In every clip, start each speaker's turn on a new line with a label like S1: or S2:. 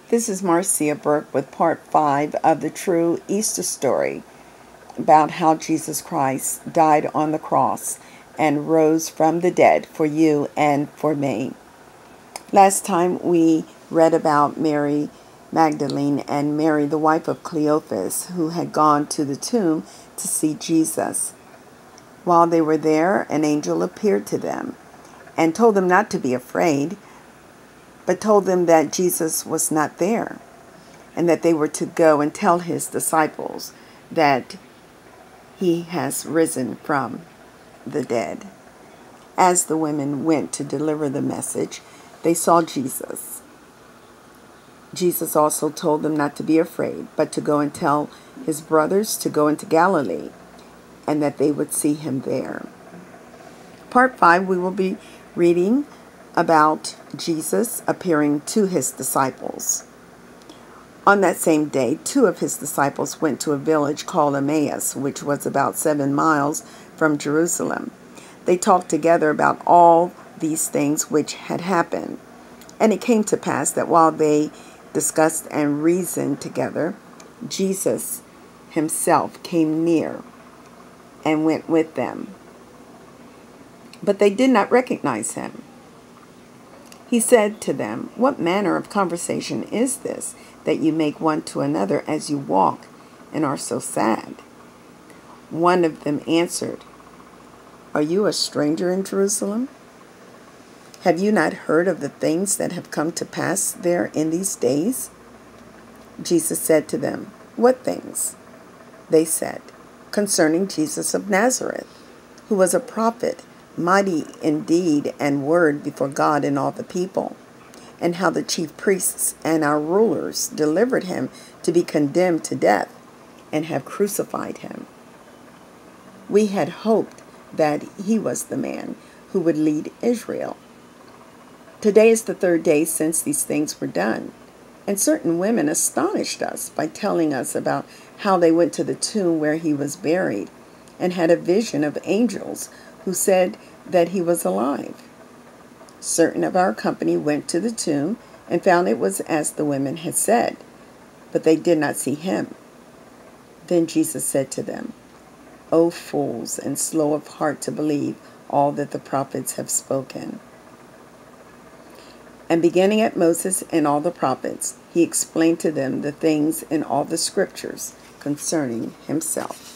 S1: This is Marcia Burke with part 5 of the true Easter story about how Jesus Christ died on the cross and rose from the dead for you and for me. Last time we read about Mary Magdalene and Mary, the wife of Cleophas, who had gone to the tomb to see Jesus. While they were there, an angel appeared to them and told them not to be afraid, but told them that Jesus was not there and that they were to go and tell his disciples that he has risen from the dead. As the women went to deliver the message, they saw Jesus. Jesus also told them not to be afraid, but to go and tell his brothers to go into Galilee and that they would see him there. Part 5, we will be reading about Jesus appearing to his disciples. On that same day, 2 of his disciples went to a village called Emmaus, which was about 7 miles from Jerusalem. They talked together about all these things which had happened. And it came to pass that while they discussed and reasoned together, Jesus himself came near and went with them. But they did not recognize him. He said to them, "What manner of conversation is this that you make one to another as you walk and are so sad?" One of them answered, "Are you a stranger in Jerusalem? Have you not heard of the things that have come to pass there in these days?" Jesus said to them, "What things?" They said, "Concerning Jesus of Nazareth, who was a prophet, mighty in deed and word before God and all the people, and how the chief priests and our rulers delivered him to be condemned to death and have crucified him. We had hoped that he was the man who would lead Israel. Today is the 3rd day since these things were done, and certain women astonished us by telling us about how they went to the tomb where he was buried and had a vision of angels who said that he was alive. Certain of our company went to the tomb and found it was as the women had said, but they did not see him." Then Jesus said to them, "O fools, and slow of heart to believe all that the prophets have spoken." And beginning at Moses and all the prophets, he explained to them the things in all the scriptures concerning himself.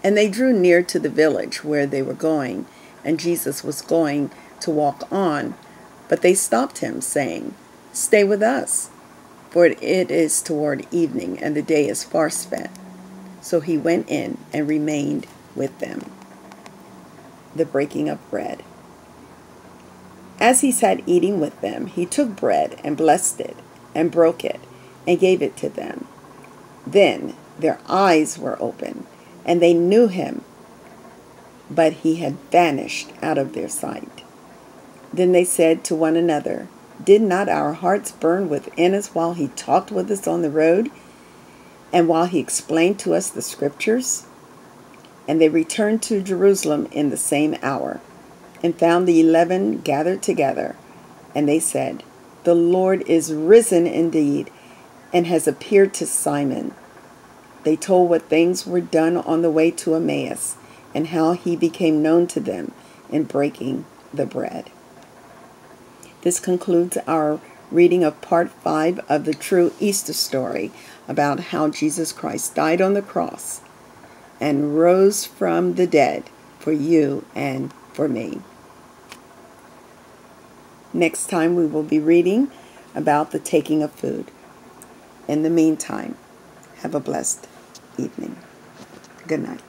S1: And they drew near to the village where they were going, and Jesus was going to walk on, but they stopped him, saying, "Stay with us, for it is toward evening, and the day is far spent." So he went in and remained with them. The breaking of bread. As he sat eating with them, he took bread and blessed it, and broke it, and gave it to them. Then their eyes were opened, and they knew him, but he had vanished out of their sight. Then they said to one another, "Did not our hearts burn within us while he talked with us on the road, and while he explained to us the scriptures?" And they returned to Jerusalem in the same hour, and found the 11 gathered together. And they said, "The Lord is risen indeed, and has appeared to Simon." They told what things were done on the way to Emmaus, and how he became known to them in breaking the bread. This concludes our reading of part 5 of the true Easter story about how Jesus Christ died on the cross and rose from the dead for you and for me. Next time we will be reading about the taking of food. In the meantime, have a blessed evening. Good night.